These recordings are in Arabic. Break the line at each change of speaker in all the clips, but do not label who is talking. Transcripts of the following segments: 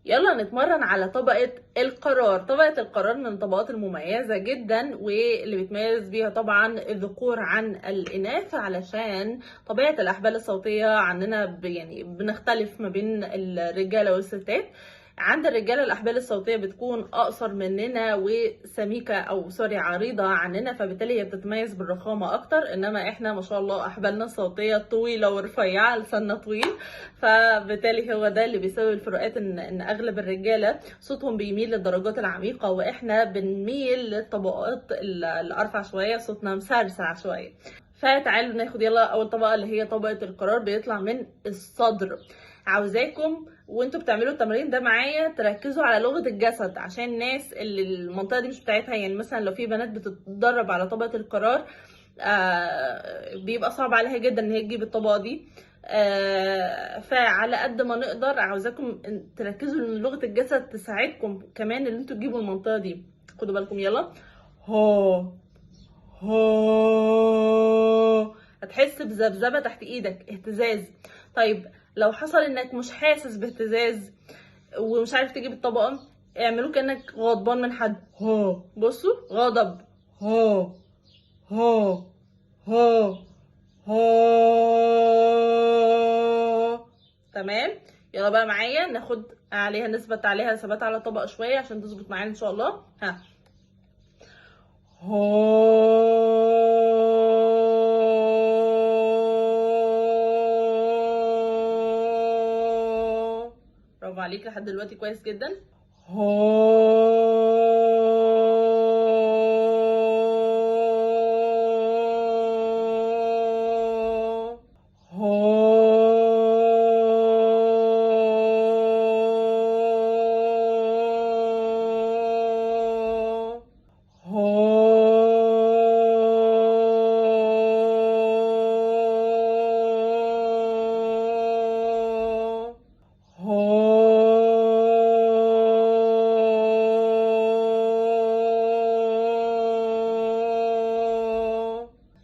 يلا نتمرن على طبقة القرار. طبقة القرار من الطبقات المميزة جدا، واللي بيتميز بيها طبعا الذكور عن الإناث، علشان طبيعة الأحبال الصوتية عندنا يعني بنختلف ما بين الرجالة والستات. عند الرجالة الأحبال الصوتية بتكون أقصر مننا وسميكة أو سوري عريضة عننا، فبالتالي هي بتتميز بالرخامة أكتر. إنما إحنا ما شاء الله أحبالنا الصوتية طويلة ورفيعة، لساننا طويل، فبالتالي هو ده اللي بيسبب الفروقات، ان اغلب الرجاله صوتهم بيميل للدرجات العميقه، واحنا بنميل للطبقات الارفع شويه، صوتنا مسرسع شويه. فتعالوا ناخد يلا اول طبقه اللي هي طبقه القرار، بيطلع من الصدر. عاوزاكم وانتوا بتعملوا التمرين ده معايا تركزوا على لغه الجسد، عشان الناس اللي المنطقه دي مش بتاعتها، يعني مثلا لو في بنات بتتدرب على طبقه القرار بيبقى صعب عليها جدا ان هي تجيب الطبقه دي. فعلى قد ما نقدر عاوزاكم تركزوا ان لغه الجسد تساعدكم كمان ان انتوا تجيبوا المنطقه دي. خدوا بالكم يلا. هو هو هتحس بذبذبه تحت ايدك، اهتزاز. طيب لو حصل انك مش حاسس باهتزاز ومش عارف تجيب الطبقه، اعملوا كانك غضبان من حد. هو بصوا غضب. هو هو هو هو. تمام. يلا بقى معايا ناخد عليها نسبة عليها ثبات على طبق شوية عشان تظبط معانا ان شاء الله. ها. هو. برافو عليك لحد دلوقتي كويس جدا. هو.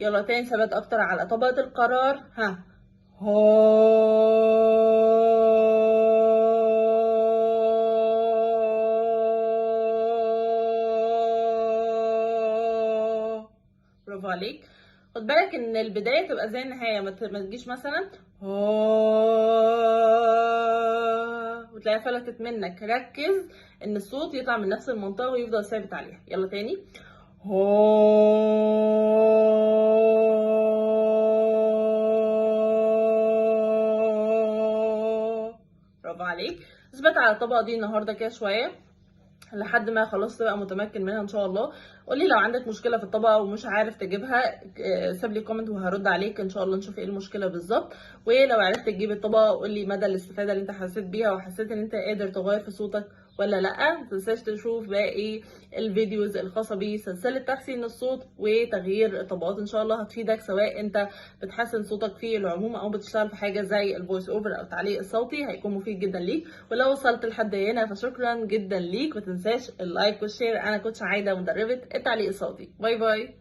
يلا تاني ثبات اكتر على طبقة القرار. ها. هو. برافو عليك. خد بالك ان البداية تبقى زي النهاية، ما تجيش مثلا وتلاقيها فلتت منك. ركز ان الصوت يطلع من نفس المنطقة ويفضل ثابت عليها. يلا تاني. برافو عليك. اثبت على الطبقة دي النهاردة كده شوية لحد ما خلاص تبقى متمكن منها ان شاء الله. قولي لو عندك مشكله في الطبقه ومش عارف تجيبها، سيب لي كومنت وهرد عليك ان شاء الله، نشوف ايه المشكله بالظبط. ولو عرفت تجيب الطبقه قولي مدى الاستفاده اللي انت حسيت بيها، وحسيت ان انت قادر تغير في صوتك ولا لا. متنساش تشوف باقي الفيديوز الخاصه بسلسله تحسين الصوت وتغيير الطبقات، ان شاء الله هتفيدك سواء انت بتحسن صوتك في العموم او بتشتغل في حاجه زي الفويس اوفر او التعليق الصوتي، هيكون مفيد جدا ليك. ولو وصلت لحد هنا فشكرا جدا ليك، ما تنساش اللايك والشير. انا كنت عايده مدربه التعليق الصوتي. باي باي.